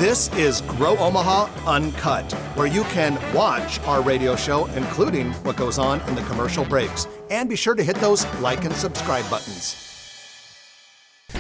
This is Grow Omaha Uncut, where you can watch our radio show, including what goes on in the commercial breaks. And be sure to hit those like and subscribe buttons.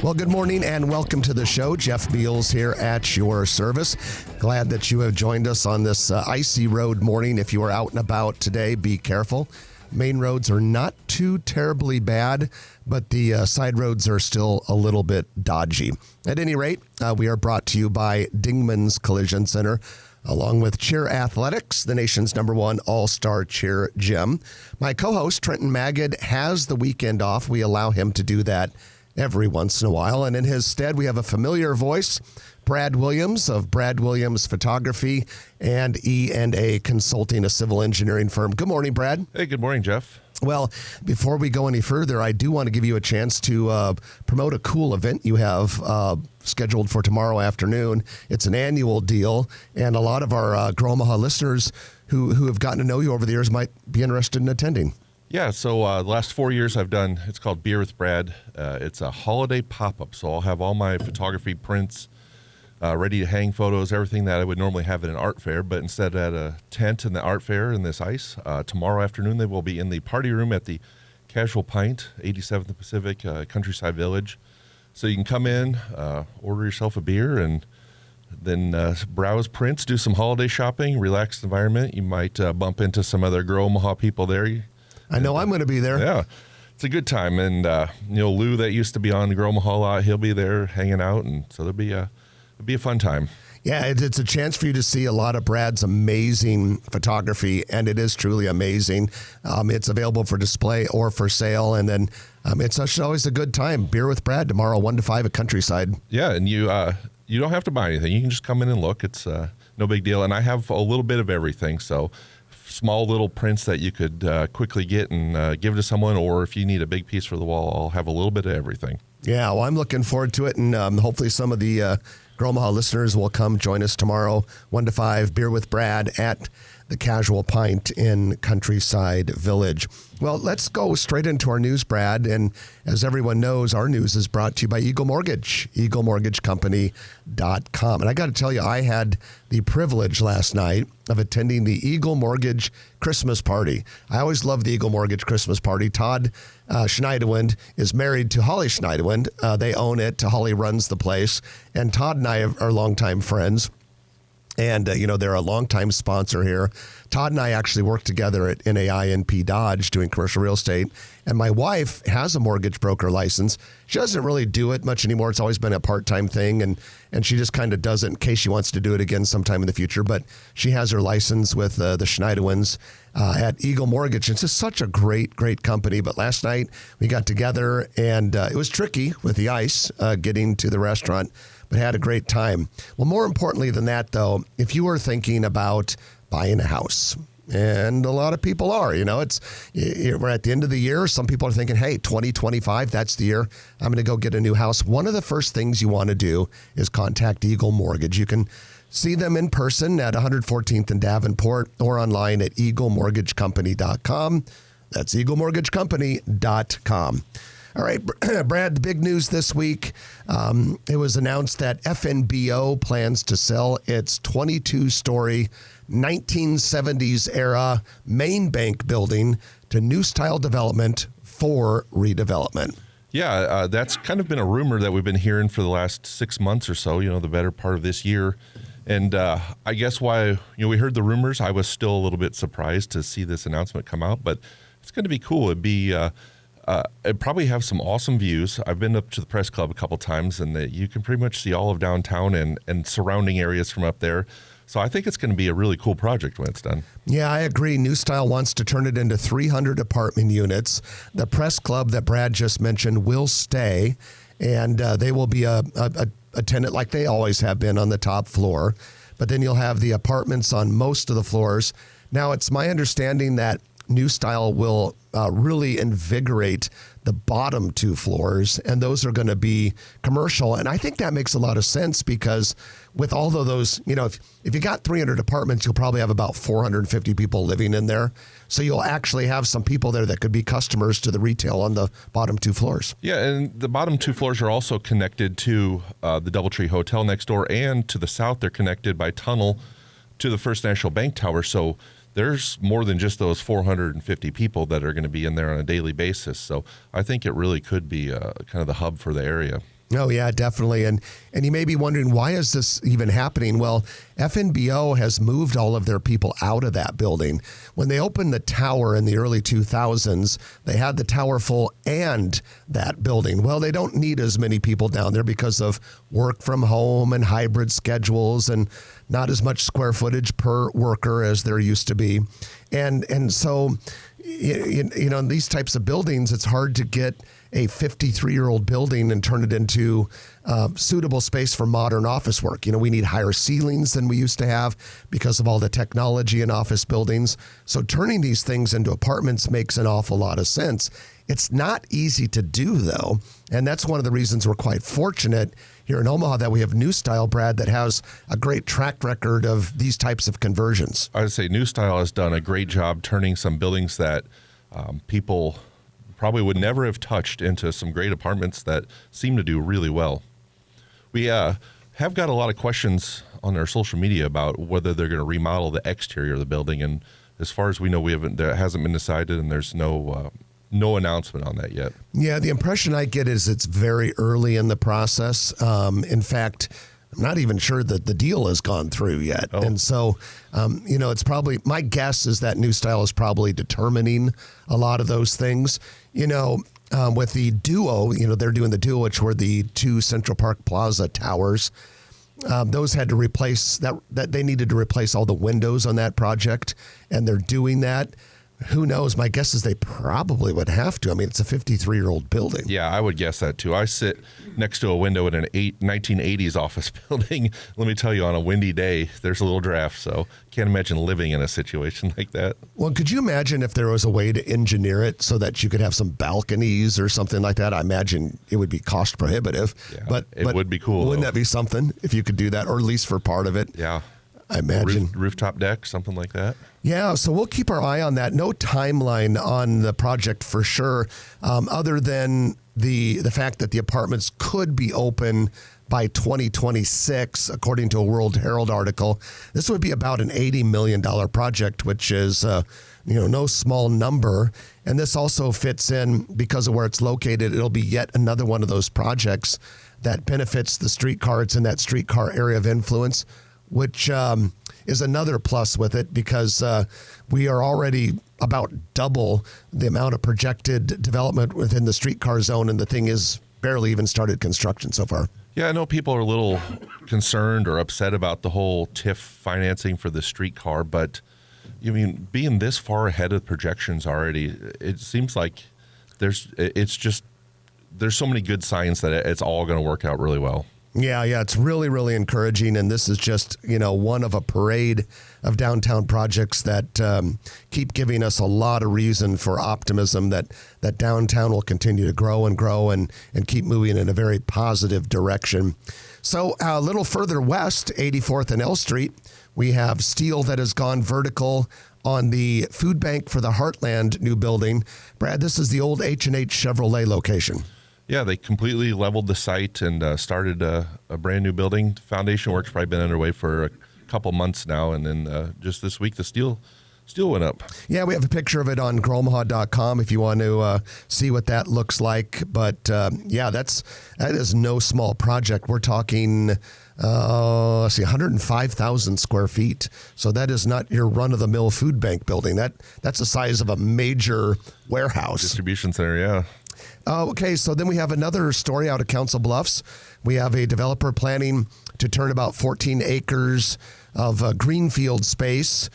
Well, good morning and welcome to the show. Jeff Beals here at your service. Glad that you have joined us on this icy road morning. If you are out and about today, be careful. Main roads are not too terribly bad, but the side roads are still a little bit dodgy. At any rate, we are brought to you by Dingman's Collision Center, along with Cheer Athletics, the nation's #1 all-star cheer gym. My co-host, Trenton Magid, has the weekend off. We allow him to do that every once in a while. And in his stead, we have a familiar voice, Brad Williams of Brad Williams Photography and E&A Consulting, a civil engineering firm. Good morning, Brad. Hey, good morning, Jeff. Well, before we go any further, I do want to give you a chance to promote a cool event you have scheduled for tomorrow afternoon. It's an annual deal, and a lot of our Grow Omaha listeners who have gotten to know you over the years might be interested in attending. Yeah, so the last 4 years I've done, it's called Beer with Brad. It's a holiday pop-up, so I'll have all my photography prints ready to hang photos, everything that I would normally have at an art fair, but instead at a tent in the art fair in this ice. Tomorrow afternoon they will be in the party room at the Casual Pint, 87th and Pacific, Countryside Village. So you can come in, order yourself a beer, and then browse prints, do some holiday shopping, relaxed environment. You might bump into some other Grow Omaha people there. I know I'm going to be there. Yeah, it's a good time. And, Lou that used to be on the Grow Omaha lot, he'll be there hanging out. And so it'll be a fun time. Yeah, it's a chance for you to see a lot of Brad's amazing photography, and it is truly amazing. It's available for display or for sale, and then it's always a good time. Beer with Brad tomorrow, 1 to 5 at Countryside. Yeah, and you don't have to buy anything. You can just come in and look. It's no big deal. And I have a little bit of everything, so small little prints that you could quickly get and give to someone, or if you need a big piece for the wall, I'll have a little bit of everything. Yeah, well, I'm looking forward to it, and hopefully some of the Grow Omaha listeners will come join us tomorrow, 1 to 5, Beer with Brad at the Casual Pint in Countryside Village. Well, let's go straight into our news, Brad. And as everyone knows, our news is brought to you by Eagle Mortgage, eaglemortgagecompany.com. And I got to tell you, I had the privilege last night of attending the Eagle Mortgage Christmas party. I always love the Eagle Mortgage Christmas party. Todd Schneiderwind is married to Holly Schneiderwind. They own it. Holly runs the place. And Todd and I are longtime friends. And, they're a longtime sponsor here. Todd and I actually work together at NAINP Dodge doing commercial real estate. And my wife has a mortgage broker license. She doesn't really do it much anymore. It's always been a part-time thing. And she just kind of does it in case she wants to do it again sometime in the future. But she has her license with the Schneiderwinds at Eagle Mortgage. It's just such a great, great company. But last night we got together, and it was tricky with the ice getting to the restaurant, but had a great time. Well, more importantly than that, though, if you were thinking about buying a house, and a lot of people are, we're at the end of the year. Some people are thinking, hey, 2025, that's the year I'm going to go get a new house. One of the first things you want to do is contact Eagle Mortgage. You can see them in person at 114th and Davenport, or online at eaglemortgagecompany.com. That's eaglemortgagecompany.com. All right, Brad, the big news this week, it was announced that FNBO plans to sell its 22-story 1970s-era main bank building to new style development for redevelopment. Yeah, that's kind of been a rumor that we've been hearing for the last 6 months or so, the better part of this year. And I guess why, we heard the rumors, I was still a little bit surprised to see this announcement come out, but it's going to be cool. It'd probably have some awesome views. I've been up to the press club a couple times, and you can pretty much see all of downtown and surrounding areas from up there. So I think it's going to be a really cool project when it's done. Yeah, I agree. New Style wants to turn it into 300 apartment units. The press club that Brad just mentioned will stay, and they will be a tenant like they always have been on the top floor. But then you'll have the apartments on most of the floors. Now, it's my understanding that New Style will really invigorate the bottom 2 floors, and those are going to be commercial. And I think that makes a lot of sense because with all of those, if you got 300 apartments, you'll probably have about 450 people living in there. So you'll actually have some people there that could be customers to the retail on the bottom 2 floors. Yeah, and the bottom 2 floors are also connected to the DoubleTree Hotel next door, and to the south, they're connected by tunnel to the First National Bank Tower. So there's more than just those 450 people that are going to be in there on a daily basis. So I think it really could be kind of the hub for the area. Oh, yeah, definitely. And you may be wondering, why is this even happening? Well, FNBO has moved all of their people out of that building. When they opened the tower in the early 2000s, they had the tower full and that building. Well, they don't need as many people down there because of work from home and hybrid schedules and not as much square footage per worker as there used to be. And so, in these types of buildings, it's hard to get a 53-year-old building and turn it into suitable space for modern office work. We need higher ceilings than we used to have because of all the technology in office buildings. So turning these things into apartments makes an awful lot of sense. It's not easy to do, though, and that's one of the reasons we're quite fortunate here in Omaha that we have New Style, Brad, that has a great track record of these types of conversions. I would say New Style has done a great job turning some buildings that people probably would never have touched into some great apartments that seem to do really well. We have got a lot of questions on our social media about whether they're going to remodel the exterior of the building, and as far as we know, that hasn't been decided, and there's no announcement on that yet. Yeah, the impression I get is it's very early in the process. In fact, I'm not even sure that the deal has gone through yet. Oh. And so, it's probably, my guess is that New Style is probably determining a lot of those things. With the Duo, they're doing the Duo, which were the 2 Central Park Plaza towers. Those had to replace that they needed to replace all the windows on that project, and they're doing that. Who knows? My guess is they probably would have to. I mean, it's a 53-year-old building. Yeah, I would guess that too. I sit next to a window in an 1980s office building. Let me tell you, on a windy day, there's a little draft, so can't imagine living in a situation like that. Well, could you imagine if there was a way to engineer it so that you could have some balconies or something like that? I imagine it would be cost prohibitive. Yeah, but it would be cool. Wouldn't that be something if you could do that, or at least for part of it? Yeah. I imagine. Rooftop deck, something like that. Yeah, so we'll keep our eye on that. No timeline on the project for sure, other than the fact that the apartments could be open by 2026, according to a World Herald article. This would be about an $80 million project, which is no small number. And this also fits in because of where it's located. It'll be yet another one of those projects that benefits the streetcar. It's in that streetcar area of influence, which is another plus with it because we are already about double the amount of projected development within the streetcar zone, and the thing is barely even started construction so far. Yeah, I know people are a little concerned or upset about the whole TIF financing for the streetcar, but being this far ahead of projections already, it seems like there's so many good signs that it's all going to work out really well. Yeah, it's really, really encouraging, and this is just, one of a parade of downtown projects that keep giving us a lot of reason for optimism that downtown will continue to grow and keep moving in a very positive direction. So a little further west, 84th and L Street, we have steel that has gone vertical on the food bank for the Heartland new building. Brad, this is the old H&H Chevrolet location. Yeah, they completely leveled the site and started a brand new building. Foundation work's probably been underway for a couple months now, and then just this week the steel went up. Yeah, we have a picture of it on growomaha.com if you want to see what that looks like. But that is no small project. We're talking 105,000 square feet. So that is not your run-of-the-mill food bank building. That's the size of a major warehouse. Distribution center, yeah. Okay, so then we have another story out of Council Bluffs. We have a developer planning to turn about 14 acres of greenfield space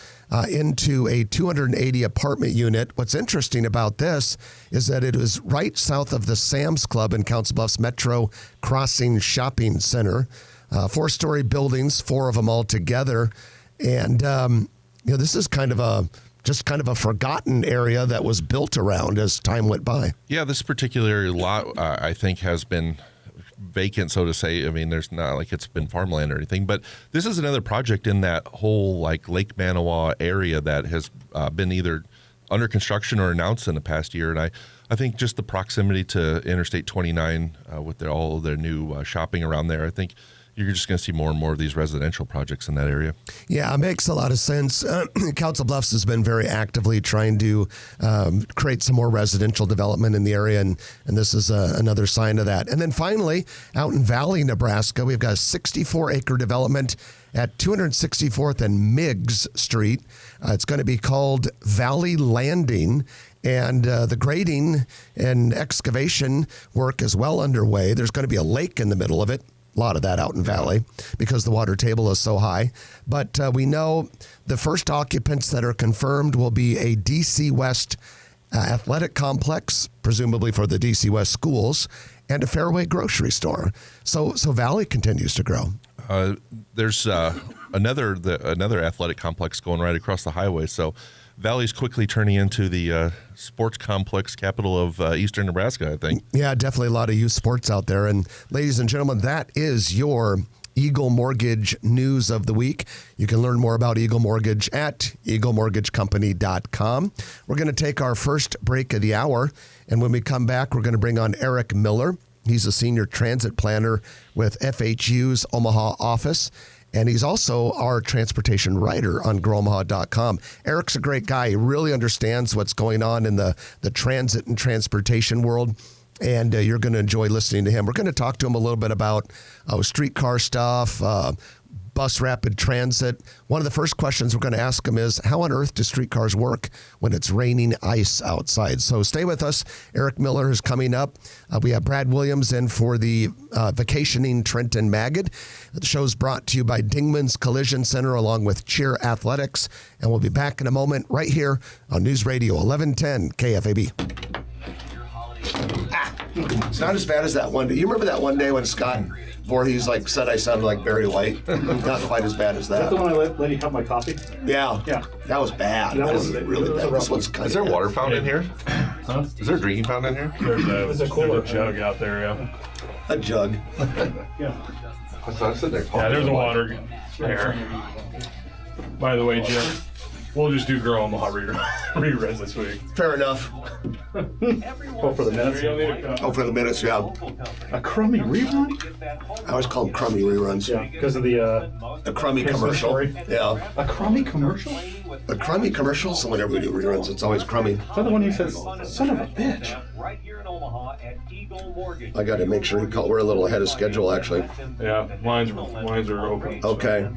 into a 280 apartment unit. What's interesting about this is that it is right south of the Sam's Club in Council Bluffs Metro Crossing Shopping Center. 4-story buildings, 4 of them all together. And, this is kind of a just kind of a forgotten area that was built around as time went by. Yeah, this particular lot, I think, has been vacant, so to say. I mean, there's not like it's been farmland or anything, but this is another project in that whole like Lake Manawa area that has been either under construction or announced in the past year. And I think just the proximity to Interstate 29 with all of their new shopping around there, I think you're just going to see more and more of these residential projects in that area. Yeah, it makes a lot of sense. Council Bluffs has been very actively trying to create some more residential development in the area, and this is another sign of that. And then finally, out in Valley, Nebraska, we've got a 64-acre development at 264th and Miggs Street. It's going to be called Valley Landing, and the grading and excavation work is well underway. There's going to be a lake in the middle of it. A lot of that out in Valley because the water table is so high. But we know the first occupants that are confirmed will be a DC West athletic complex, presumably for the DC West schools, and a Fairway grocery store. So Valley continues to grow. There's another athletic complex going right across the highway. So Valley's quickly turning into the sports complex capital of eastern Nebraska, I think. Yeah, definitely a lot of youth sports out there. And ladies and gentlemen, that is your Eagle Mortgage news of the week. You can learn more about Eagle Mortgage at eaglemortgagecompany.com. We're going to take our first break of the hour. And when we come back, we're going to bring on Eric Miller. He's a senior transit planner with FHU's Omaha office. And he's also our transportation writer on GrowOmaha.com. Eric's a great guy. He really understands what's going on in the transit and transportation world. And you're going to enjoy listening to him. We're going to talk to him a little bit about streetcar stuff, bus rapid transit. One of the first questions we're going to ask him is, how on earth do streetcars work when it's raining ice outside? So stay with us. Eric Miller is coming up. We have Brad Williams in for the Vacationing Trenton Magid. The show's brought to you by Dingman's Collision Center along with Cheer Athletics. And we'll be back in a moment right here on News Radio 1110 KFAB. It's not as bad as that one day. You remember that one day when Scott Voorhees said I sounded like Barry White? Not quite as bad as that. Is that the one I let you have my coffee? Yeah. That was bad. That was really bad. This one's kind Is there a water fountain in here? Huh? Is there a drinking fountain in here? There's a cooler jug out there, yeah. A jug. Yeah. I thought I was sitting there talking. Yeah, there's a water there. By the way, Jim, we'll just do Girl Omaha reruns this week. Fair enough. Oh, for the minutes? Oh, for the minutes, yeah. A crummy rerun? I always call them crummy reruns. Yeah, because of the crummy commercial. Story. Yeah. A crummy commercial? A crummy commercial? So whenever we do reruns, it's always crummy. Is that the one you said, son of a bitch? Right here in Omaha at Eagle Mortgage. I got to make sure we're a little ahead of schedule, actually. Yeah, lines are open. Okay.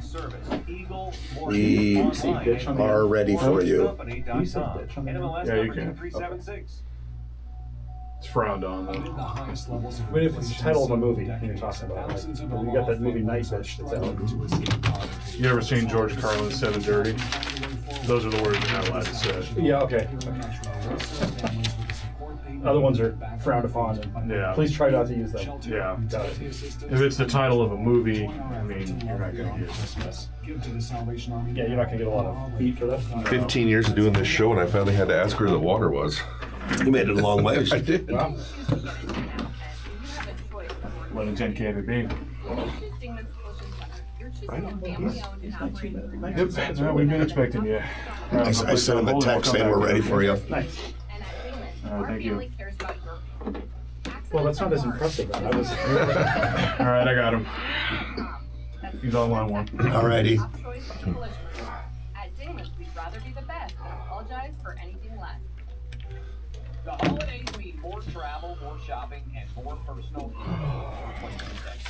We are ready for you. Yeah, you can. Okay. It's frowned on, though. I mean, if it's the title of a movie you're talking about, you got that movie Night Bitch that's out. You ever seen George Carlin's Seven Dirty? Those are the words you're not allowed to say. Yeah, okay. Other ones are frowned upon. Yeah. Please try not to use them. Yeah. Got it. If it's the title of a movie, I mean, you're not going to use it. Yeah, you're not going to get a lot of heat for that. 15 years of doing this show, and I finally had to ask her where the water was. You made it a long way. I did. Wow. 1110 KFB. Yep, we've been expecting you. I sent him a text saying we're ready for you. Nice. Thank you. Well, that's not as impressive. All right, I got him. He's on line one. Alrighty. At Dingman's, we'd rather be the best than apologize for anything less. The holidays mean more travel, more shopping, and more personal.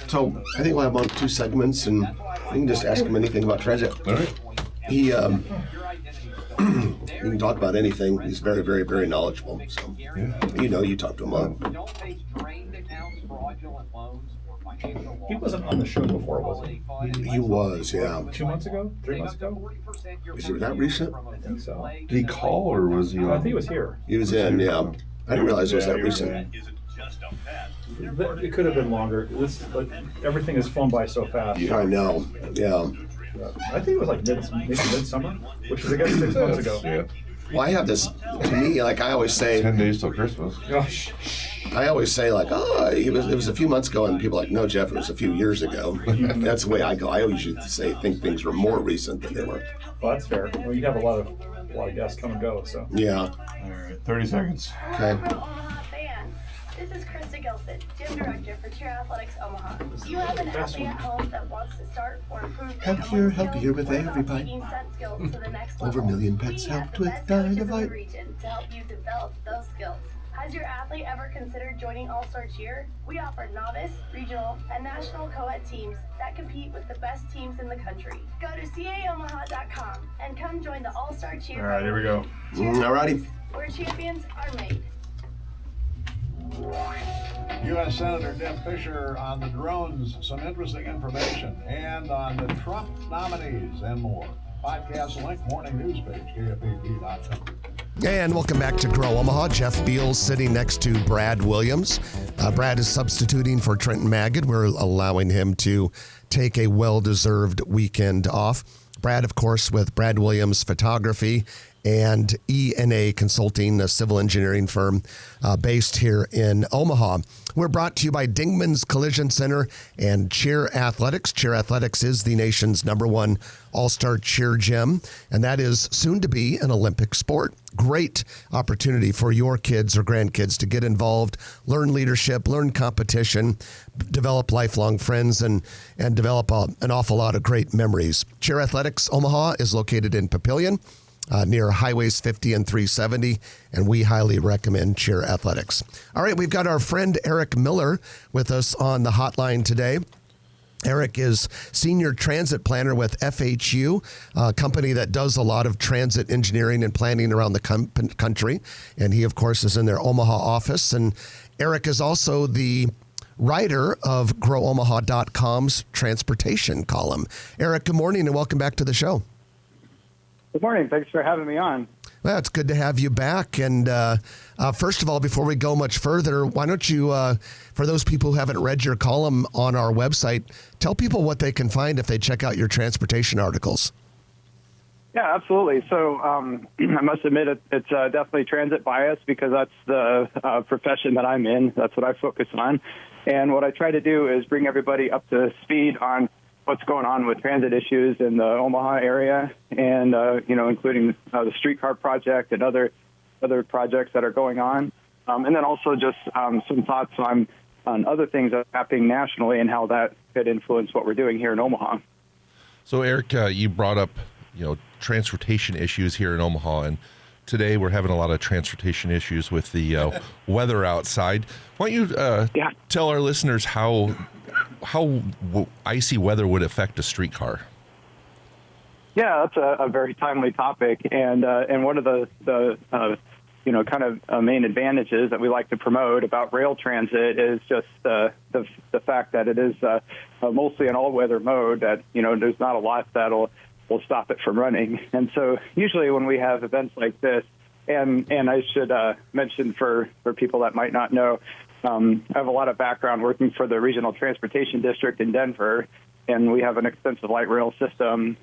So I think we'll have about 2 segments, and we can just ask him anything about transit. All right. He you can talk about anything. He's very, very, very knowledgeable. So you talk to him a lot. Don't face drained accounts, fraudulent loans, or financial loss. He wasn't on the show before, was he? He was, yeah. 2 months ago? 3 months ago? Is it that recent? I think so. Did he call or was he I on? think he was here. He was in, yeah. I didn't realize it was that recent. It could have been longer. Everything has flown by so fast. I know, yeah. I think it was like maybe midsummer, which is I guess 6 months ago. Yeah. Well, I have this, to me, like I always say, 10 days till Christmas. I always say like, it was a few months ago, and people are like, no, Jeff, it was a few years ago. That's the way I go. I always used to think things were more recent than they were. Well, that's fair. Well, you have a lot of guests come and go, so. Yeah. All right, 30 seconds. Okay. Hello, Omaha fans. This is Krista Gilson, Gym Director for Cheer Athletics Omaha. Do you have an athlete at home that wants to start or improve their Healthier with every bite. taking set skills to the next Over a level? million pets We have helped the with best coaches in the Dynamite. region to help you develop those skills. Has your athlete ever considered joining All-Star Cheer? We offer novice, regional, and national co-ed teams that compete with the best teams in the country. Go to caomaha.com and come join the All-Star Cheer. All right, here we go. Alrighty. Where champions are made. U.S. Senator Deb Fischer on the drones, some interesting information, and on the Trump nominees and more. Podcast link, morning news page, KFAP.com. And welcome back to Grow Omaha. Jeff Beals sitting next to Brad Williams. Brad is substituting for Trenton Magid. We're allowing him to take a well-deserved weekend off. Brad, of course, with Brad Williams Photography and ENA Consulting, a civil engineering firm based here in Omaha. We're brought to you by Dingman's Collision Center and Cheer Athletics. Cheer Athletics is the nation's #1 all-star cheer gym, and that is soon to be an Olympic sport. Great opportunity for your kids or grandkids to get involved, learn leadership, learn competition, develop lifelong friends, and develop an awful lot of great memories. Cheer Athletics Omaha is located in Papillion, near Highways 50 and 370, and we highly recommend Cheer Athletics. All right, we've got our friend Eric Miller with us on the hotline today. Eric is Senior Transit Planner with FHU, a company that does a lot of transit engineering and planning around the country, and he, of course, is in their Omaha office. And Eric is also the writer of GrowOmaha.com's transportation column. Eric, good morning, and welcome back to the show. Good morning. Thanks for having me on. Well, it's good to have you back. And first of all, before we go much further, why don't you, for those people who haven't read your column on our website, tell people what they can find if they check out your transportation articles. Yeah, absolutely. So I must admit it's definitely transit bias because that's the profession that I'm in. That's what I focus on. And what I try to do is bring everybody up to speed on what's going on with transit issues in the Omaha area, and including the streetcar project and other projects that are going on, and then also just some thoughts on other things that are happening nationally and how that could influence what we're doing here in Omaha. So, Eric, you brought up transportation issues here in Omaha, and today we're having a lot of transportation issues with the weather outside. Why don't you tell our listeners how icy weather would affect a streetcar? Yeah, that's a very timely topic, and one of the main advantages that we like to promote about rail transit is just the fact that it is mostly an all-weather mode. That there's not a lot that'll stop it from running, and so usually when we have events like this, and I should mention for people that might not know. I have a lot of background working for the Regional Transportation District in Denver, and we have an extensive light rail system,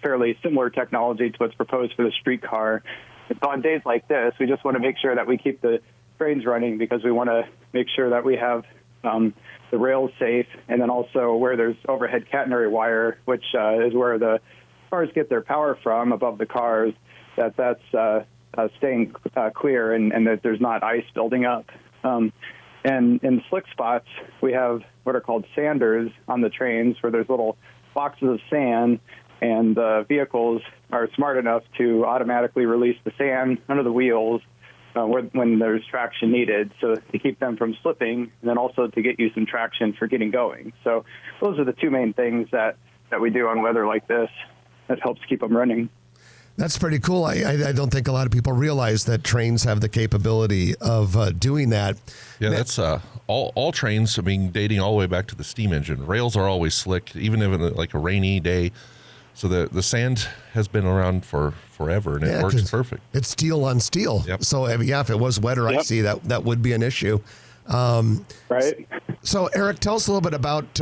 fairly similar technology to what's proposed for the streetcar. So on days like this, we just want to make sure that we keep the trains running because we want to make sure that we have the rails safe, and then also where there's overhead catenary wire, which is where the cars get their power from above the cars, that's staying clear and that there's not ice building up. And in slick spots, we have what are called sanders on the trains where there's little boxes of sand, and the vehicles are smart enough to automatically release the sand under the wheels when there's traction needed, so to keep them from slipping, and then also to get you some traction for getting going. So those are the two main things that we do on weather like this that helps keep them running. That's pretty cool. I don't think a lot of people realize that trains have the capability of doing that. Yeah, that's all trains. I mean, dating all the way back to the steam engine. Rails are always slick, even if like a rainy day. So the sand has been around for forever, and it works perfect. It's steel on steel. Yep. So if it was wet or icy, that would be an issue. Right. So, Eric, tell us a little bit about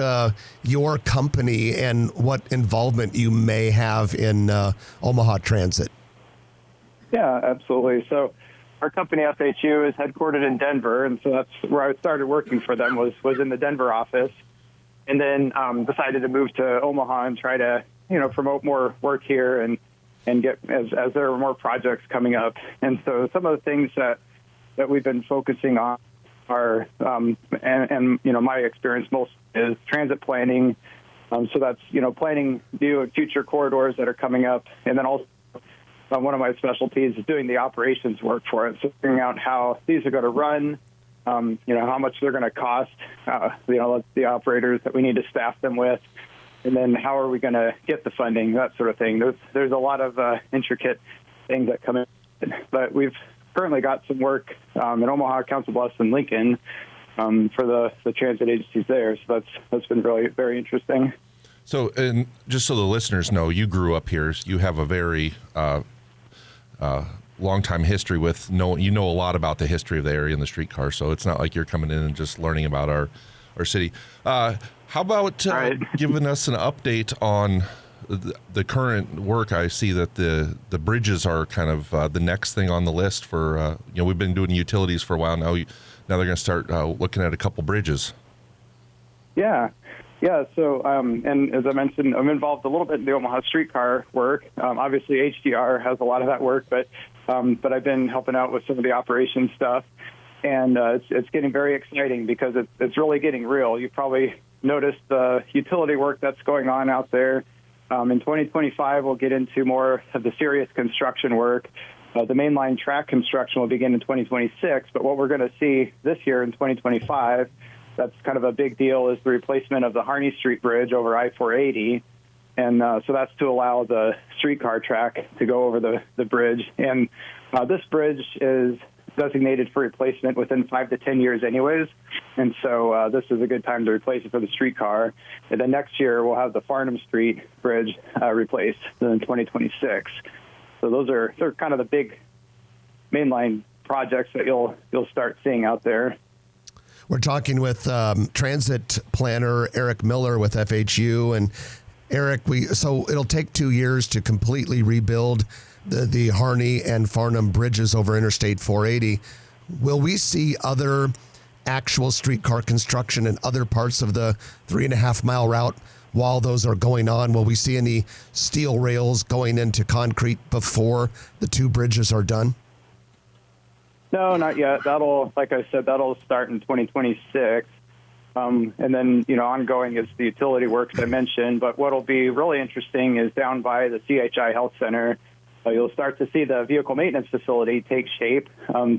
your company and what involvement you may have in Omaha Transit. Yeah, absolutely. So our company FHU is headquartered in Denver, and so that's where I started working for them was in the Denver office, and then decided to move to Omaha and try to promote more work here and get as there are more projects coming up. And so some of the things that we've been focusing on are and my experience most is transit planning. So that's planning new future corridors that are coming up, and then also one of my specialties is doing the operations work for it. So figuring out how these are going to run, how much they're going to cost, the operators that we need to staff them with, and then how are we going to get the funding, that sort of thing. There's a lot of intricate things that come in, but we've currently got some work in Omaha, Council Bluffs, and Lincoln for the transit agencies there. So that's been really very interesting. So, and just so the listeners know, you grew up here. You have a very long time history with you know a lot about the history of the area and the streetcar. So it's not like you're coming in and just learning about our city. How about giving us an update on the current work? I see that the bridges are kind of the next thing on the list for, we've been doing utilities for a while now. Now they're going to start looking at a couple bridges. Yeah. So, and as I mentioned, I'm involved a little bit in the Omaha streetcar work. Obviously, HDR has a lot of that work, but I've been helping out with some of the operations stuff, and it's getting very exciting because it's really getting real. You probably noticed the utility work that's going on out there. In 2025, we'll get into more of the serious construction work. The mainline track construction will begin in 2026, but what we're going to see this year in 2025, that's kind of a big deal, is the replacement of the Harney Street Bridge over I-480. And so that's to allow the streetcar track to go over the bridge. And this bridge is designated for replacement within 5 to 10 years anyways. And so this is a good time to replace it for the streetcar. And then next year, we'll have the Farnham Street Bridge replaced in 2026. So they're kind of the big mainline projects that you'll start seeing out there. We're talking with transit planner Eric Miller with FHU. And Eric, so it'll take 2 years to completely rebuild the Harney and Farnham bridges over Interstate 480. Will we see other actual streetcar construction in other parts of the 3.5 mile route while those are going on? Will we see any steel rails going into concrete before the two bridges are done? No, not yet. Like I said, that'll start in 2026. And then, ongoing is the utility works I mentioned. But what'll be really interesting is down by the CHI Health Center, you'll start to see the vehicle maintenance facility take shape,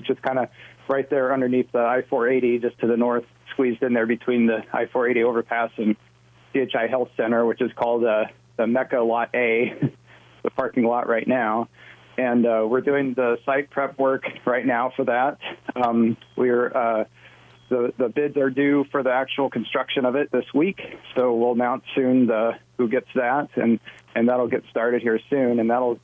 just kind of right there underneath the I-480, just to the north, squeezed in there between the I-480 overpass and CHI Health Center, which is called the Mecca Lot A, the parking lot right now. And we're doing the site prep work right now for that. The bids are due for the actual construction of it this week, so we'll announce soon who gets that, and that'll get started here soon, and that'll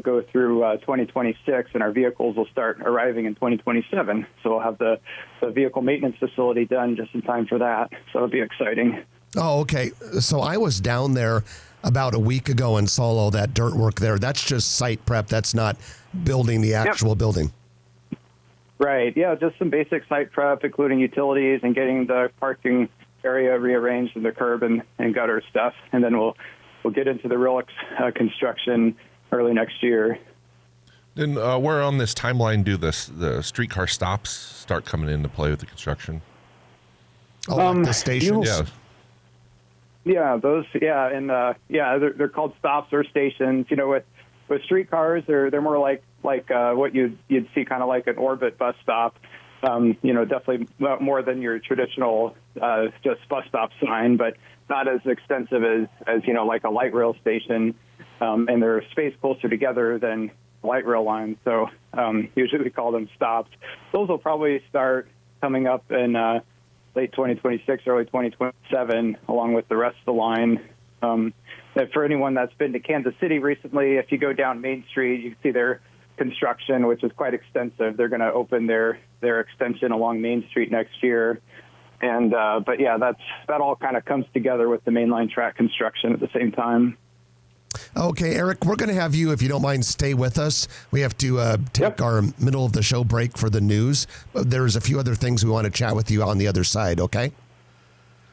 go through 2026, and our vehicles will start arriving in 2027. So we'll have the vehicle maintenance facility done just in time for that. So it'll be exciting. Oh, okay. So I was down there about a week ago and saw all that dirt work there. That's just site prep. That's not building the actual building. Right. Yeah, just some basic site prep, including utilities and getting the parking area rearranged and the curb and gutter stuff. And then we'll get into the real construction early next year. Then where on this timeline do the streetcar stops start coming into play with the construction? Like the stations? Yeah. Yeah, those. Yeah, and they're called stops or stations. With streetcars, they're more like what you'd see kind of like an orbit bus stop. Definitely more than your traditional just bus stop sign, but not as extensive as like a light rail station. And they're spaced closer together than light rail lines. So usually we call them stops. Those will probably start coming up in late 2026, early 2027, along with the rest of the line. For anyone that's been to Kansas City recently, if you go down Main Street, you can see their construction, which is quite extensive. They're going to open their extension along Main Street next year. And but yeah, that all kind of comes together with the mainline track construction at the same time. Okay, Eric, we're going to have you, if you don't mind, stay with us. We have to take our middle of the show break for the news. There's a few other things we want to chat with you on the other side, okay?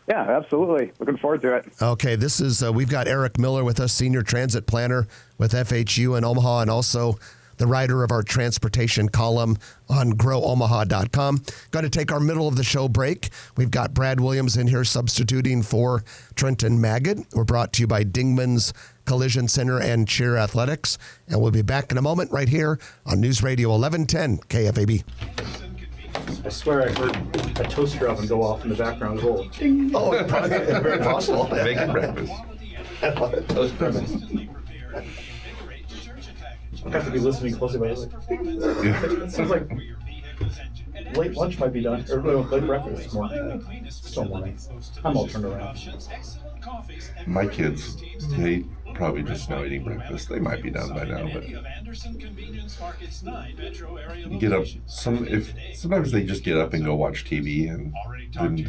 Yeah, absolutely. Looking forward to it. Okay, this is we've got Eric Miller with us, Senior Transit Planner with FHU in Omaha, and also the writer of our transportation column on growomaha.com. Got to take our middle of the show break. We've got Brad Williams in here substituting for Trenton Magid. We're brought to you by Dingman's Collision Center and Cheer Athletics. And we'll be back in a moment right here on News Radio 1110 KFAB. I swear I heard a toaster oven go off in the background as well. Ding. Oh, probably very possible. Making breakfast. Toaster oven. I have to be listening closely, but it sounds like late lunch might be done, or no, late breakfast is morning. Still morning. I'm all turned around. My kids, they probably just now eating breakfast. They might be done by now, but you get up. Sometimes they just get up and go watch TV, and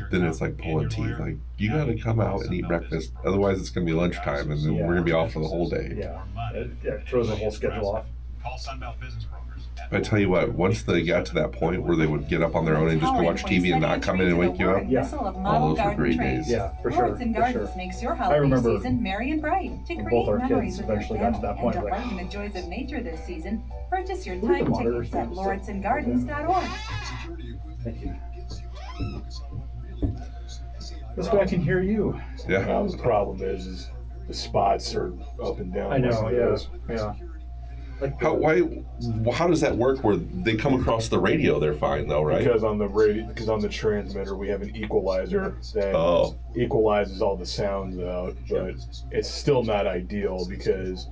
then it's like pulling teeth. Like, you got to come out and eat breakfast, otherwise it's going to be lunchtime, and then we're going to be off for the whole day. Yeah, it throws the whole schedule off. I tell you what, once they got to that point where they would get up on their own and just go watch TV and not come in and wake you up, all those were great days. Yeah, for sure. Lords and Gardens makes your holiday remember season merry and bright. To both our create memories kids with your eventually got to family that point, and like, delight in the joys of nature this season, purchase your Who are the time monitors tickets at from? lordsandgardens.org. Thank you. This way I can hear you. Yeah. Well, the problem is the spots are up and down. I know, yeah. Like How does that work where they come across the radio, they're fine though, right? Because on the transmitter we have an equalizer that equalizes all the sounds out, but it's still not ideal because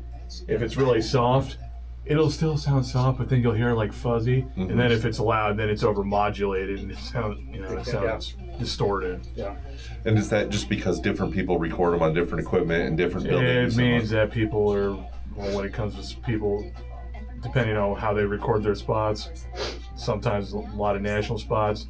if it's really soft, it'll still sound soft, but then you'll hear like fuzzy, and then if it's loud, then it's overmodulated and it sounds distorted. Yeah. And is that just because different people record them on different equipment and different buildings? It means that people are, when it comes to people, depending on how they record their spots, sometimes a lot of national spots,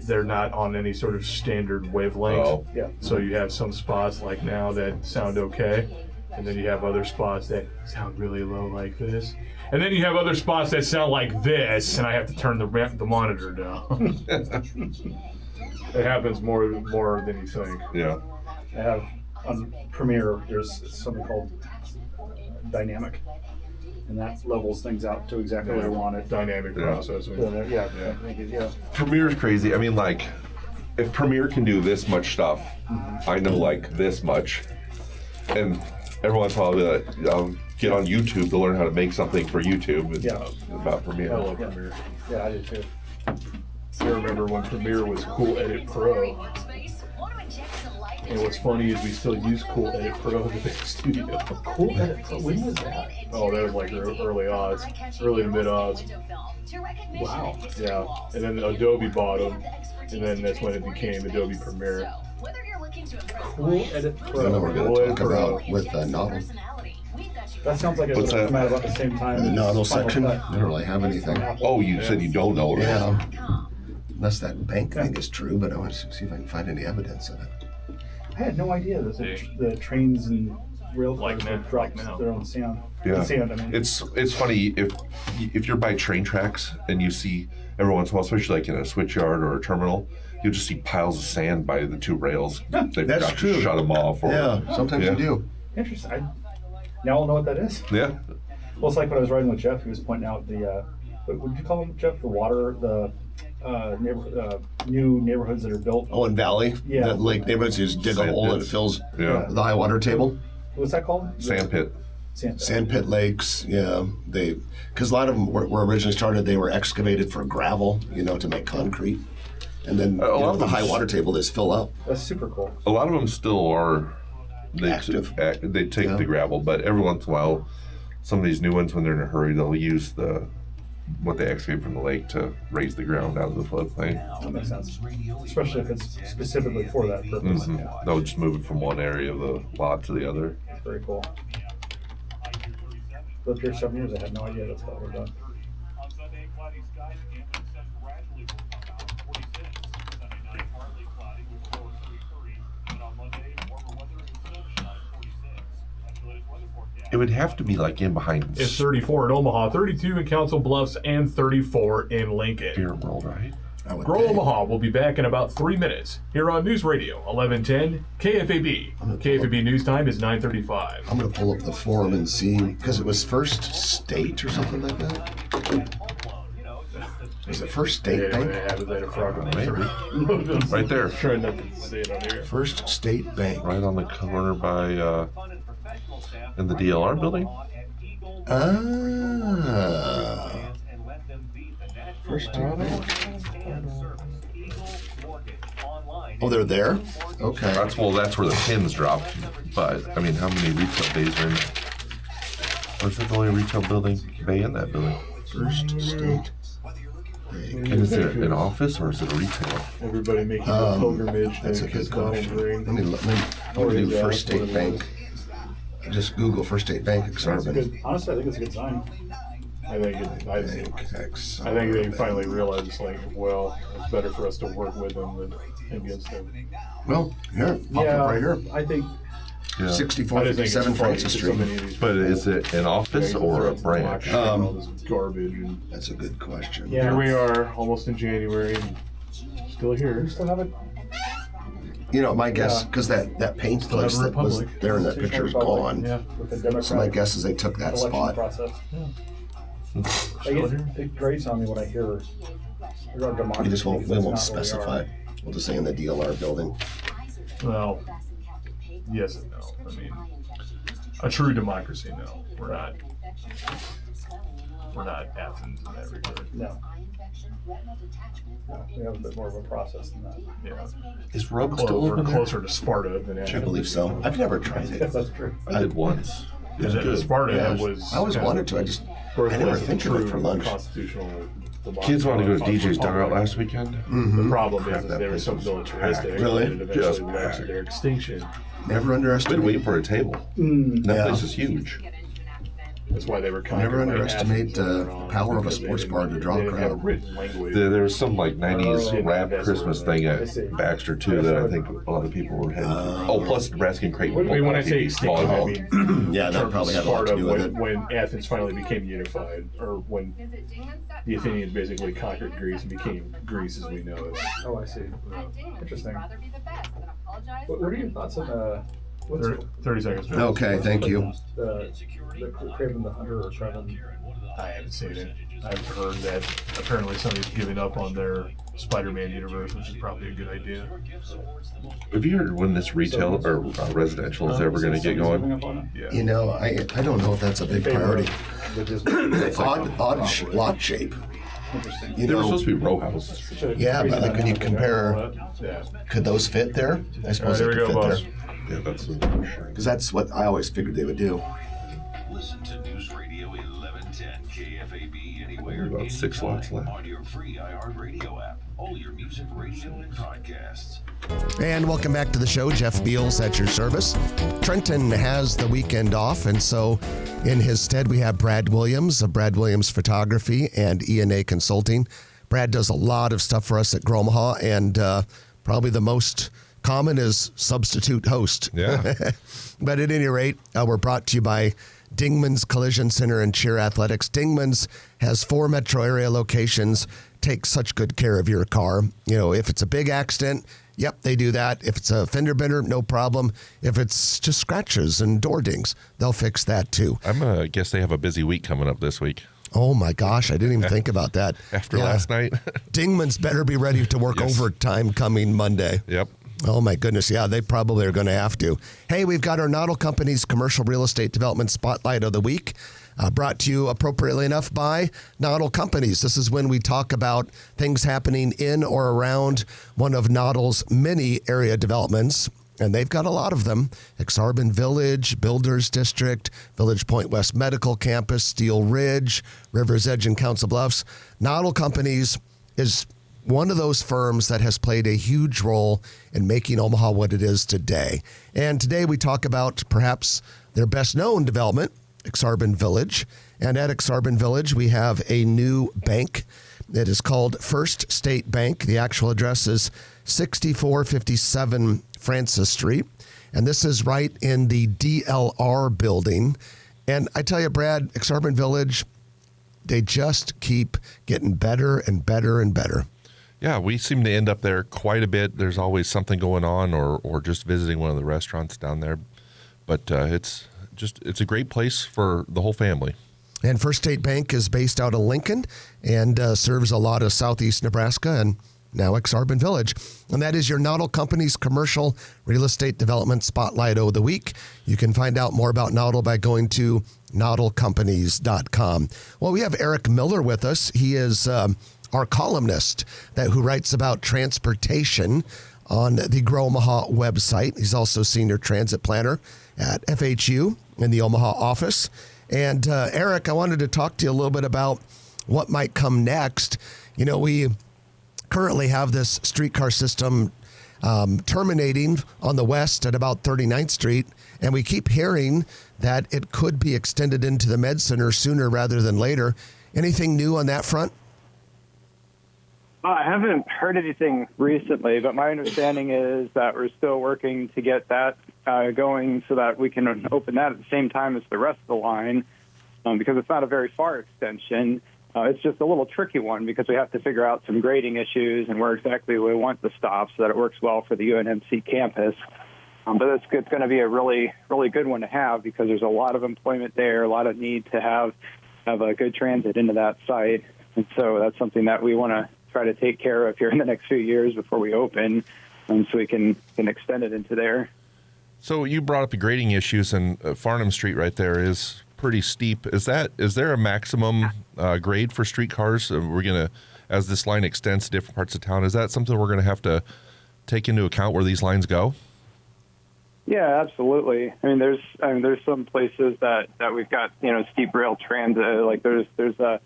they're not on any sort of standard wavelength. Yeah. So you have some spots like now that sound okay, and then you have other spots that sound really low like this. And then you have other spots that sound like this, and I have to turn the monitor down. It happens more than you think. Yeah. I have on Premiere, there's something called dynamic, and that levels things out to exactly what I want it. Dynamic processing. Yeah. Premiere's crazy. I mean, like, if Premiere can do this much stuff, I know like this much, and every once in a while I'll get on YouTube to learn how to make something for YouTube about Premiere. I love Premiere. Yeah, I do too. I remember when Premiere was Cool Edit Pro. And what's funny is we still use Cool Edit Pro in the big studio. Cool Edit Pro, when was that? Oh, that was like early to mid odds. Wow. Yeah, and then Adobe bought them, and then that's when it became Adobe Premiere. Cool Edit I know we're Pro. going to talk about with Noddle. That sounds like it would come out about the same time. The as Noddle Final section, Cut. they don't really have anything. Oh, you said you don't know. Yeah. Unless that bank thing is true, but I want to see if I can find any evidence of it. I had no idea that the trains and rail cars would drop their own sound. Yeah. Sound, I mean. It's funny if you're by train tracks and you see every once in a while, especially like in a switchyard or a terminal, you'll just see piles of sand by the two rails. They've That's got true. to shut them off. Or, sometimes you do. Interesting. Now I'll know what that is. Yeah. Well, it's like when I was riding with Jeff, he was pointing out what would you call them, Jeff? The water, the new neighborhoods that are built. Oh, in Valley? Yeah. That lake neighborhoods, you just dig a hole and it fills Yeah. the high water table. What's that called? Sand pit. Sand pit lakes, yeah. Because a lot of them were originally started, they were excavated for gravel, to make concrete. And then A lot of the them high water table, they just fill up. That's super cool. A lot of them still are Active. They take the gravel, but every once in a while, some of these new ones, when they're in a hurry, they'll use what they excavate from the lake to raise the ground out of the floodplain. That makes sense. Especially if it's specifically for that purpose. Mm-hmm. Yeah. They'll just move it from one area of the lot to the other. Very cool. Lived here 7 years, I had no idea that's what we're done. On Sunday, cloudy skies again, but it says gradually will come down 46. Sunday night, partly cloudy with a low of 33. And on Monday, warmer weather and sunshine 46. That's the latest weather forecast. It would have to be like in behind. It's 34 in Omaha, 32 in Council Bluffs, and 34 in Lincoln. Beer World, right? Grow Omaha will be back in about 3 minutes here on News Radio 1110 KFAB. KFAB News Time is 9:35. I'm going to pull up the forum and see, because it was First State or something like that. Is it First State Bank? Right there. Trying not to see it on here. First State Bank. Right on the corner by, in the DLR building. First State Bank. Oh, they're there? Okay. That's where the pins dropped. But, I mean, how many retail bays are in? Or is that the only retail building bay in that building? First State. And is it an office or is it a retail? Everybody making a pilgrimage. That's a good question. Let me do First State Bank. Just Google First State Bank Exarban. Honestly, I think it's a good sign. I think they finally realized, like, well, it's better for us to work with them than against them. Well, here, pop up right here. I think 6457 Francis Street. But is it an office or a branch? Garbage. That's a good question. Yeah. Here we are, almost in January, and still here. We still have it. You know, my guess, because that paint place that was there in that picture is gone. Yeah, with the So my guess is they took that election spot. process. It grates on me when I hear democracy. We won't specify. We'll just say in the DLR building. Well, yes and no. I mean, a true democracy, no. We're not Athens in that regard. No. We have a bit more of a process than that. Yeah. Is Rogue still open there? Closer to Sparta than Athens. I believe so. I've never tried it. Yes, that's true. I did once. It was good. Sparta I always wanted to. I never think of it for lunch. Kids wanted to go to DJ's Dugout last weekend. The problem is they were so militaristic. Really? It eventually led to their extinction. Never Been underestimate. waiting for a table. That place is huge. That's why they were Never underestimate the power of a sports bar to draw a crowd. There was some like 90s rap Christmas thing at Baxter too that I think a lot of people were heading to. Plus Nebraska and Creighton. When I say extinction, I mean Yeah, that probably had a lot to do with it. when Athens finally became unified, or when the Athenians basically conquered Greece and became Greece as we know it. Oh, I see. Interesting. Rather be the best than apologize What are your thoughts on 30 seconds. Okay, thank you. the Craven the Hunter or Craven? I haven't seen it. I've heard that apparently somebody's giving up on their Spider-Man universe, which is probably a good idea. Have you heard when this retail or residential is ever going to get going? Yeah. You know, I don't know if that's a big priority. Odd lot shape. You They were know, supposed to be row houses. yeah, but like when you compare, Yeah. could those fit there? I suppose There they we could go, fit boss. there. Yeah, that's Because that's what I always figured they would do. Listen to News Radio 1110 KFAB anywhere, about 6 lots left. on your free iHeartRadio app. All your music radio podcasts. And welcome back to the show. Jeff Beals at your service. Trenton has the weekend off, and so in his stead, we have Brad Williams of Brad Williams Photography and E&A Consulting. Brad does a lot of stuff for us at Gromaha, and probably the most common is substitute host. Yeah. But at any rate, we're brought to you by Dingman's Collision Center and Cheer Athletics. Dingman's has 4 metro area locations. Take such good care of your car. You know, if it's a big accident, yep, they do that. If it's a fender bender, no problem. If it's just scratches and door dings, they'll fix that too. I guess they have a busy week coming up this week. Oh my gosh, I didn't even think about that. After last night. Dingman's better be ready to work overtime coming Monday. Yep. Oh my goodness, yeah, they probably are going to have to. Hey, we've got our Noddle Company's Commercial Real Estate Development Spotlight of the Week, brought to you appropriately enough by Noddle Companies. This is when we talk about things happening in or around one of Noddle's many area developments, and they've got a lot of them. Exarban Village, Builders District, Village Point West Medical Campus, Steel Ridge, River's Edge, and Council Bluffs. Noddle Companies is one of those firms that has played a huge role in making Omaha what it is today. And today we talk about perhaps their best known development, Exarban Village. And at Exarban Village, we have a new bank. It is called First State Bank. The actual address is 6457 Francis Street. And this is right in the DLR building. And I tell you, Brad, Exarban Village, they just keep getting better and better and better. Yeah, we seem to end up there quite a bit. There's always something going on, or just visiting one of the restaurants down there. But it's a great place for the whole family. And First State Bank is based out of Lincoln and serves a lot of southeast Nebraska and now Exarban Village. And that is your Noddle Company's commercial real estate development spotlight of the week. You can find out more about Noddle by going to noddlecompanies.com. Well, we have Eric Miller with us. He is our columnist who writes about transportation on the Grow Omaha website. He's also senior transit planner at FHU in the Omaha office. And Eric, I wanted to talk to you a little bit about what might come next. You know, we currently have this streetcar system terminating on the west at about 39th Street, and we keep hearing that it could be extended into the Med Center sooner rather than later. Anything new on that front? I haven't heard anything recently, but my understanding is that we're still working to get that going so that we can open that at the same time as the rest of the line, because it's not a very far extension. It's just a little tricky one because we have to figure out some grading issues and where exactly we want the stop so that it works well for the UNMC campus. But it's going to be a really, really good one to have because there's a lot of employment there, a lot of need to have a good transit into that site. And so that's something that we want to try to take care of here in the next few years before we open, so we can extend it into there. So you brought up the grading issues, and Farnham Street right there is pretty steep. Is there a maximum grade for streetcars? We're gonna, as this line extends to different parts of town, is that something we're gonna have to take into account where these lines go? Yeah, absolutely. I mean, there's some places that we've got steep rail transit. Like there's a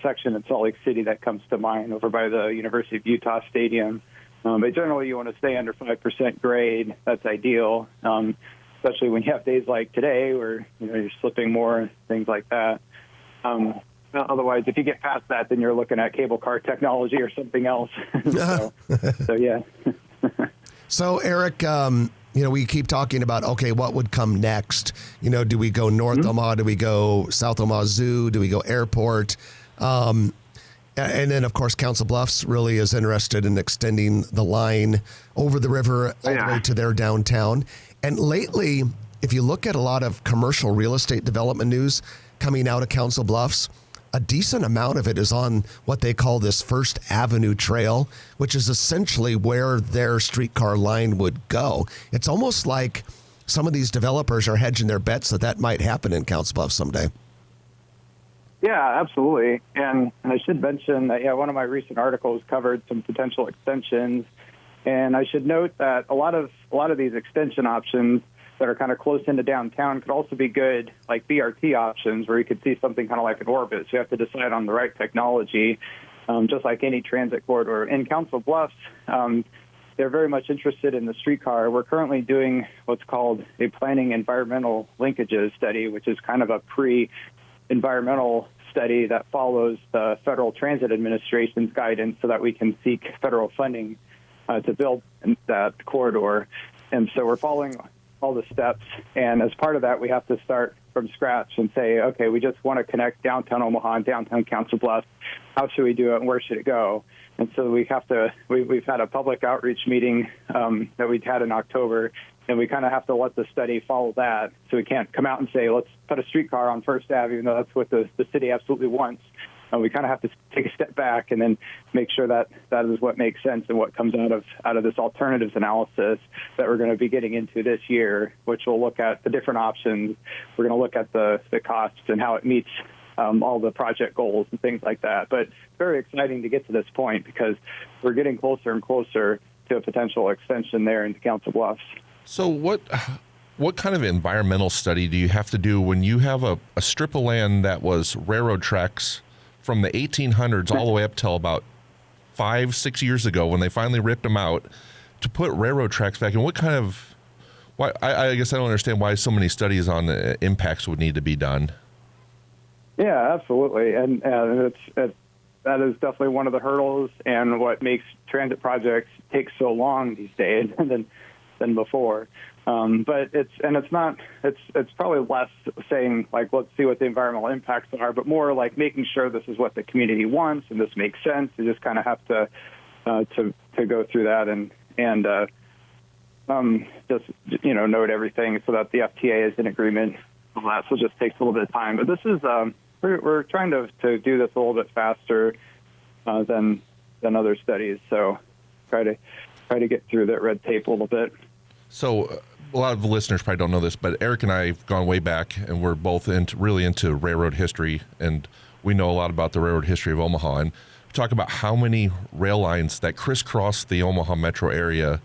section in Salt Lake City that comes to mind over by the University of Utah Stadium. But generally, you want to stay under 5% grade. That's ideal, especially when you have days like today where you're slipping more, things like that. Otherwise, if you get past that, then you're looking at cable car technology or something else. so yeah. So, Eric, we keep talking about, okay, what would come next? Do we go North Omaha? Do we go South Omaha Zoo? Do we go airport? And then, of course, Council Bluffs really is interested in extending the line over the river all the way to their downtown. And lately, if you look at a lot of commercial real estate development news coming out of Council Bluffs, a decent amount of it is on what they call this First Avenue Trail, which is essentially where their streetcar line would go. It's almost like some of these developers are hedging their bets that might happen in Council Bluffs someday. Yeah, absolutely. And I should mention that, one of my recent articles covered some potential extensions. And I should note that a lot of these extension options that are kind of close into downtown could also be good, like BRT options, where you could see something kind of like an orbit. So you have to decide on the right technology, just like any transit corridor. In Council Bluffs, they're very much interested in the streetcar. We're currently doing what's called a planning environmental linkages study, which is kind of a environmental study that follows the Federal Transit Administration's guidance so that we can seek federal funding to build that corridor. And so we're following all the steps. And as part of that, we have to start from scratch and say, okay, we just want to connect downtown Omaha and downtown Council Bluffs. How should we do it and where should it go? And so we've had a public outreach meeting that we'd had in October, and we kind of have to let the study follow that. So we can't come out and say, let's put a streetcar on First Ave, even though that's what the city absolutely wants. We kind of have to take a step back and then make sure that that is what makes sense and what comes out of this alternatives analysis that we're going to be getting into this year, which will look at the different options. We're going to look at the costs and how it meets all the project goals and things like that. But very exciting to get to this point because we're getting closer and closer to a potential extension there into Council Bluffs. So what kind of environmental study do you have to do when you have a strip of land that was railroad tracks from the 1800s all the way up till about 5-6 years ago when they finally ripped them out to put railroad tracks back in? What kind of, I guess I don't understand why so many studies on the impacts would need to be done. Yeah, absolutely. And that is definitely one of the hurdles and what makes transit projects take so long these days than before. But it's probably less saying like, let's see what the environmental impacts are, but more like making sure this is what the community wants and this makes sense. You just kind of have to go through that and just note everything so that the FTA is in agreement with that. So it just takes a little bit of time. But this is we're trying to do this a little bit faster than other studies. So try to get through that red tape a little bit. So a lot of the listeners probably don't know this, but Eric and I have gone way back, and we're both really into railroad history, and we know a lot about the railroad history of Omaha. And we talk about how many rail lines that crisscross the Omaha metro area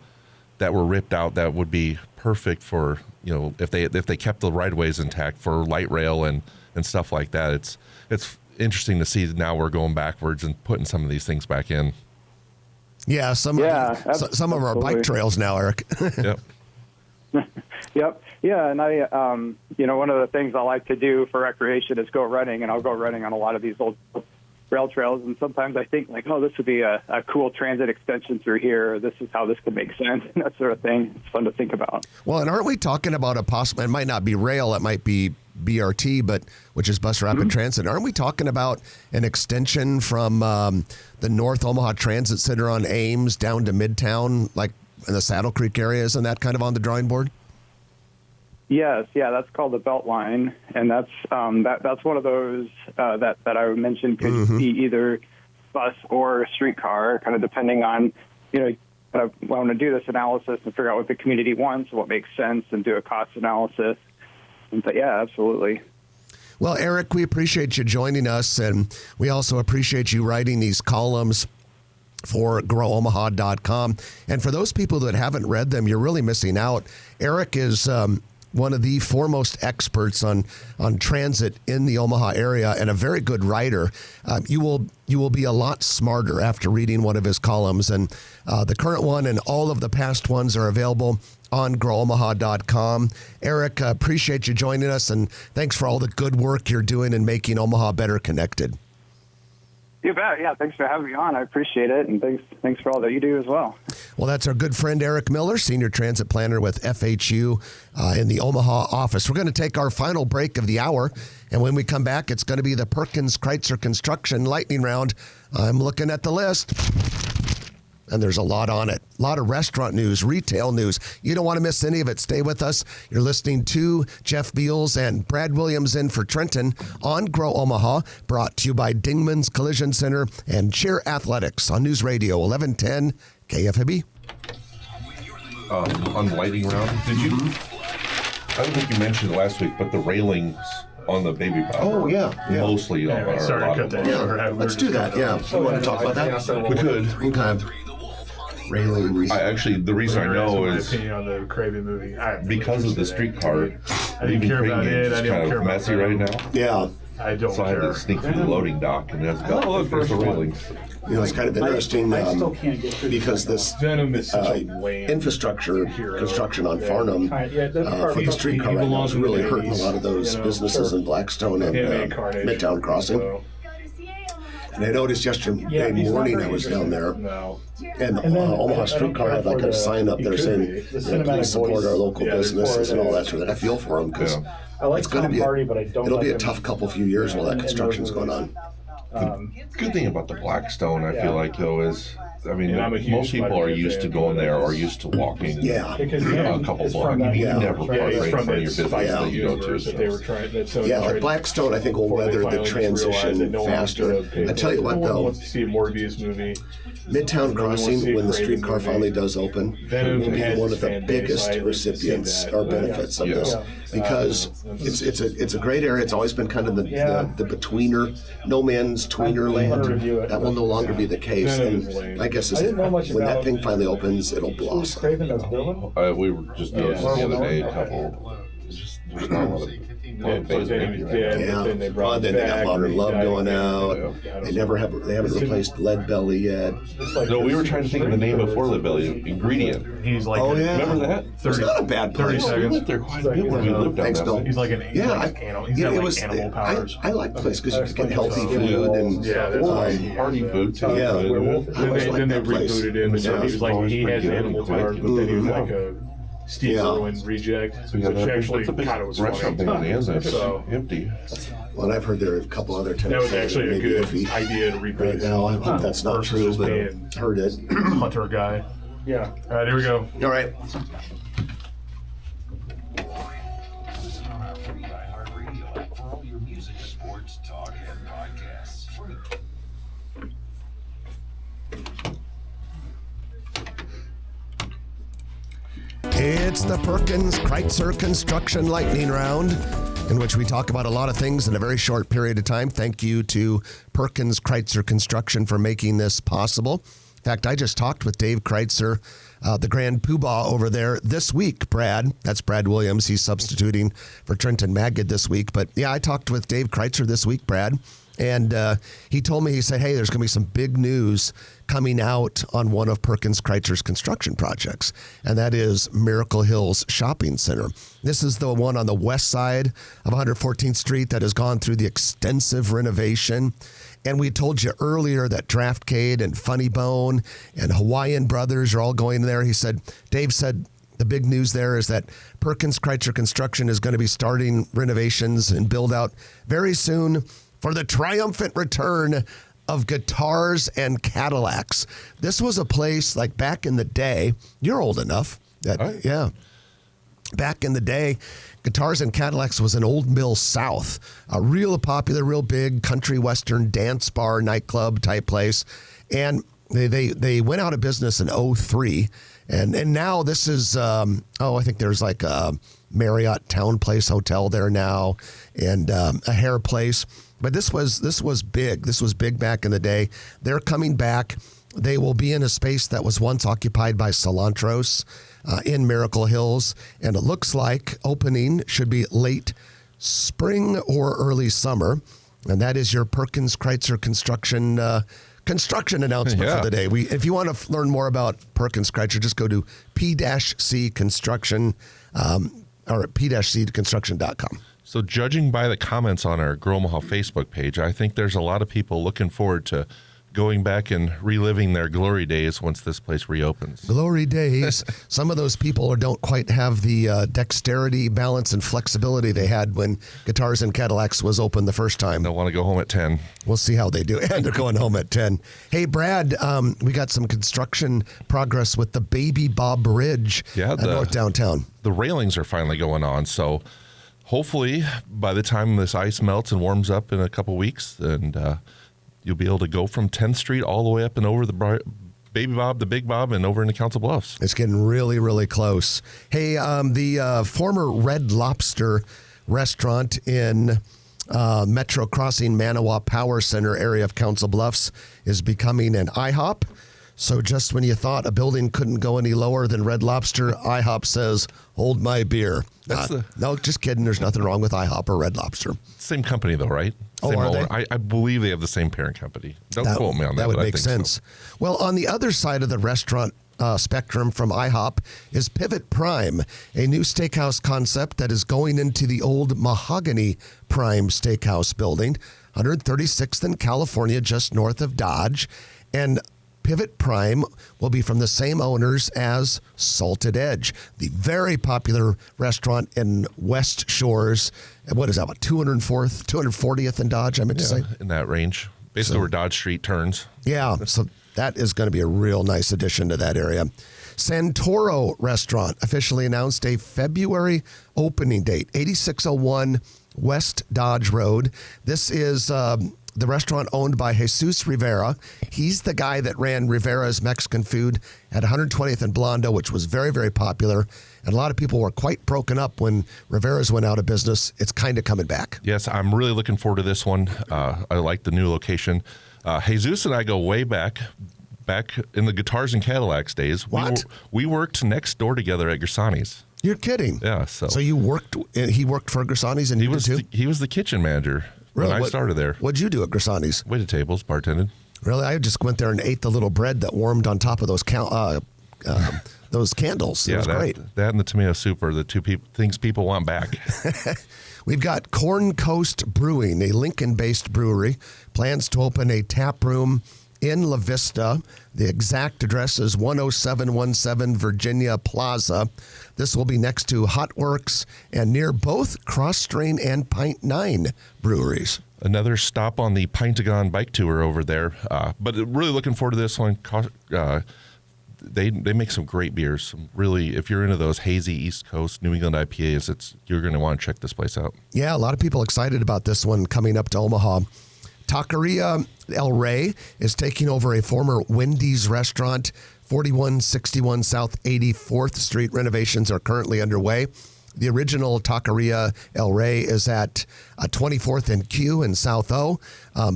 that were ripped out that would be perfect for, if they kept the right of ways intact for light rail and stuff like that. It's interesting to see now we're going backwards and putting some of these things back in. Yeah, some of our bike trails now, Eric. Yep. Yep. Yeah, and I, one of the things I like to do for recreation is go running, and I'll go running on a lot of these old rail trails, and sometimes I think like, oh, this would be a cool transit extension through here, or this is how this could make sense, and that sort of thing. It's fun to think about. Well, and aren't we talking about a possible, it might not be rail, it might be BRT, which is Bus Rapid Transit. Aren't we talking about an extension from the North Omaha Transit Center on Ames down to Midtown, like in the Saddle Creek area? Isn't that kind of on the drawing board? Yes, yeah, that's called the Beltline, and that's one of those that I mentioned could be either bus or streetcar, kind of depending on, I want to do this analysis and figure out what the community wants, what makes sense, and do a cost analysis. But yeah, absolutely. Well, Eric, we appreciate you joining us, and we also appreciate you writing these columns for growomaha.com. And for those people that haven't read them, you're really missing out. Eric is one of the foremost experts on transit in the Omaha area and a very good writer. You will be a lot smarter after reading one of his columns. And the current one and all of the past ones are available on growomaha.com. Eric, appreciate you joining us, and thanks for all the good work you're doing in making Omaha better connected. You bet. Yeah, thanks for having me on. I appreciate it, and thanks for all that you do as well. Well, that's our good friend Eric Miller, Senior Transit Planner with FHU in the Omaha office. We're going to take our final break of the hour, and when we come back, it's going to be the Perkins Kreitzer Construction Lightning Round. I'm looking at the list, and there's a lot on it. A lot of restaurant news, retail news. You don't want to miss any of it. Stay with us. You're listening to Jeff Beals and Brad Williams in for Trenton on Grow Omaha, brought to you by Dingman's Collision Center and Cheer Athletics on News Radio 1110 KFAB. On lightning round, did you? I don't think you mentioned it last week, but the railings on the baby powder. Oh, yeah. Mostly on our sorry, cut that. Yeah, let's do that. Yeah. You want to talk about that? We could. Okay. Railings. The reason I know my is opinion on the Craven movie. because of the streetcar. I didn't care about it. I didn't care about messy right now. Yeah. I don't So I had care. to sneak through the loading dock, and that's got there's the railings. It's kind of interesting because this Venom is such a lame infrastructure construction on Farnham for the streetcar right now is really hurting a lot of those businesses in Blackstone and Midtown Crossing. And I noticed yesterday morning I was down there, and Omaha Streetcar had like a sign up there saying, please support our local businesses and all that sort of thing. I feel for them because it's going to be it'll be a tough few years while that construction's going on. Good thing about the Blackstone, I feel like, though, is, most people are used to going there or used to walking a couple blocks. You never park right in front of your business that you go to. Like Blackstone, I think will weather the transition faster. I tell you what, though, Midtown Crossing, when the streetcar finally does open, will be one of the biggest recipients or benefits of this, because it's a great area. It's always been kind of the betweener, no man's tweener land. That will no longer be the case. And my guess is that when that thing finally opens, it'll blossom. We were just noticing the other day a couple. There's not a lot of then they got Modern Love going out. They haven't replaced Lead Belly yet. No, we were trying to think of the name before Lead Belly. Ingredient. He's like, remember that? It's not a bad place. 30 seconds. We went there quite a bit when we lived down there. He's like an animal powers. I like the place because you could get healthy food and party food too. Then they rebooted him, and he was like, he has animal powers, but then he was like Steve Irwin reject, which actually kind of was restaurant thing on the end that's so empty. Well, I've heard there are a couple other that tenants was actually a good idea to replace. Right now, I hope that's not true, but heard it. Hunter guy. Yeah. All right, here we go. All right. Listen on our free iHeartRadio app for all your music, sports, talk, and podcasts. Free. It's the Perkins Kreitzer Construction Lightning Round, in which we talk about a lot of things in a very short period of time. Thank you to Perkins Kreitzer Construction for making this possible. In fact, I just talked with Dave Kreitzer, the grand poobah over there this week, Brad. That's Brad Williams. He's substituting for Trenton Magid this week. But yeah, I talked with Dave Kreitzer this week, Brad. And he told me, he said, hey, there's going to be some big news coming out on one of Perkins Kreitzer's construction projects, and that is Miracle Hills Shopping Center. This is the one on the west side of 114th Street that has gone through the extensive renovation. And we told you earlier that Draftcade and Funny Bone and Hawaiian Brothers are all going there. He said, Dave said, the big news there is that Perkins Kreitzer Construction is going to be starting renovations and build out very soon for the triumphant return of Guitars and Cadillacs. This was a place like back in the day. You're old enough. Yeah. Back in the day, Guitars and Cadillacs was an Old Mill South, a real popular, real big country western dance bar, nightclub type place. And they went out of business in 2003. And now this is, I think there's like a Marriott Town Place Hotel there now and a hair place. But this was big. This was big back in the day. They're coming back. They will be in a space that was once occupied by Cilantros in Miracle Hills. And it looks like opening should be late spring or early summer. And that is your Perkins Kreitzer construction announcement for the day. If you want to learn more about Perkins Kreitzer, just go to P-C Construction or at P-C-construction.com. So judging by the comments on our Grow Omaha Facebook page, I think there's a lot of people looking forward to going back and reliving their glory days once this place reopens. Glory days. Some of those people don't quite have the dexterity, balance, and flexibility they had when Guitars and Cadillacs was open the first time. They'll want to go home at 10. We'll see how they do. And they're going home at 10. Hey, Brad, we got some construction progress with the Baby Bob Bridge at North Downtown. The railings are finally going on, so hopefully by the time this ice melts and warms up in a couple weeks, and you'll be able to go from 10th Street all the way up and over the Baby Bob, the Big Bob, and over into Council Bluffs. It's getting really, really close. Hey, the former Red Lobster restaurant in Metro Crossing Manawa Power Center area of Council Bluffs is becoming an IHOP. So just when you thought a building couldn't go any lower than Red Lobster, IHOP says, hold my beer. No, just kidding. There's nothing wrong with IHOP or Red Lobster. Same company, though, right? Same are they? I believe they have the same parent company. Don't quote me on that. That would make sense. So. Well, on the other side of the restaurant spectrum from IHOP is Pivot Prime, a new steakhouse concept that is going into the old Mahogany Prime Steakhouse building, 136th in California, just north of Dodge. And Pivot Prime will be from the same owners as Salted Edge, the very popular restaurant in West Shores. What is that, about 240th and Dodge, I meant to say? In that range. Basically where Dodge Street turns. Yeah, so that is going to be a real nice addition to that area. Santoro Restaurant officially announced a February opening date, 8601 West Dodge Road. This is the restaurant owned by Jesus Rivera. He's the guy that ran Rivera's Mexican Food at 120th and Blondo, which was very, very popular. And a lot of people were quite broken up when Rivera's went out of business. It's kind of coming back. Yes, I'm really looking forward to this one. I like the new location. Jesus and I go way back in the Guitars and Cadillacs days. What? We worked next door together at Gersani's. You're kidding. Yeah. So you worked, he worked for Gersani's and he was the kitchen manager. Really? When I started there. What'd you do at Gersani's? Waited tables, bartended. Really? I just went there and ate the little bread that warmed on top of those those candles. It was great. That and the tomato soup are the two things people want back. We've got Corn Coast Brewing, a Lincoln-based brewery, plans to open a tap room in La Vista. The exact address is 10717 Virginia Plaza. This will be next to Hot Works and near both Cross Strain and Pint 9 breweries. Another stop on the Pentagon bike tour over there. But really looking forward to this one. They make some great beers. Really, if you're into those hazy East Coast New England IPAs, you're going to want to check this place out. Yeah, a lot of people excited about this one coming up to Omaha. Taqueria El Rey is taking over a former Wendy's restaurant, 4161 South 84th Street. Renovations are currently underway. The original Taqueria El Rey is at 24th and Q in South O.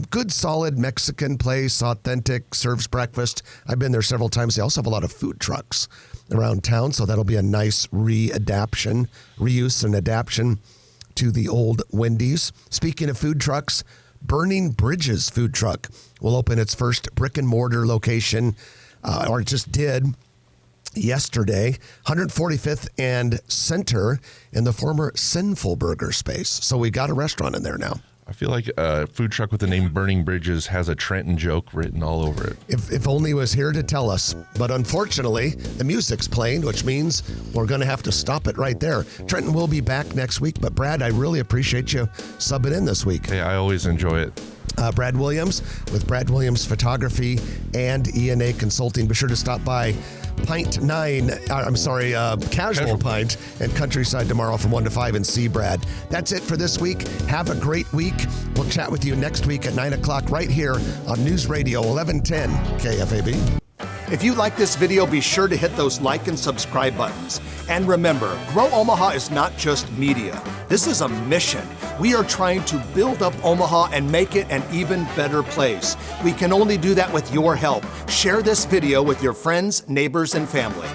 Good, solid Mexican place, authentic, serves breakfast. I've been there several times. They also have a lot of food trucks around town, so that'll be a nice reuse and adaptation to the old Wendy's. Speaking of food trucks, Burning Bridges food truck will open its first brick and mortar location, or it just did yesterday, 145th and Center in the former Sinful Burger space. So we got a restaurant in there now. I feel like a food truck with the name Burning Bridges has a Trenton joke written all over it. If only he was here to tell us. But unfortunately, the music's playing, which means we're going to have to stop it right there. Trenton will be back next week. But Brad, I really appreciate you subbing in this week. Hey, I always enjoy it. Brad Williams with Brad Williams Photography and E&A Consulting. Be sure to stop by Casual Pint and Countryside tomorrow from 1 to 5 and see Brad. That's it for this week. Have a great week. We'll chat with you next week at 9 o'clock right here on News Radio 1110 KFAB. If you like this video, be sure to hit those like and subscribe buttons. And remember, Grow Omaha is not just media. This is a mission. We are trying to build up Omaha and make it an even better place. We can only do that with your help. Share this video with your friends, neighbors, and family.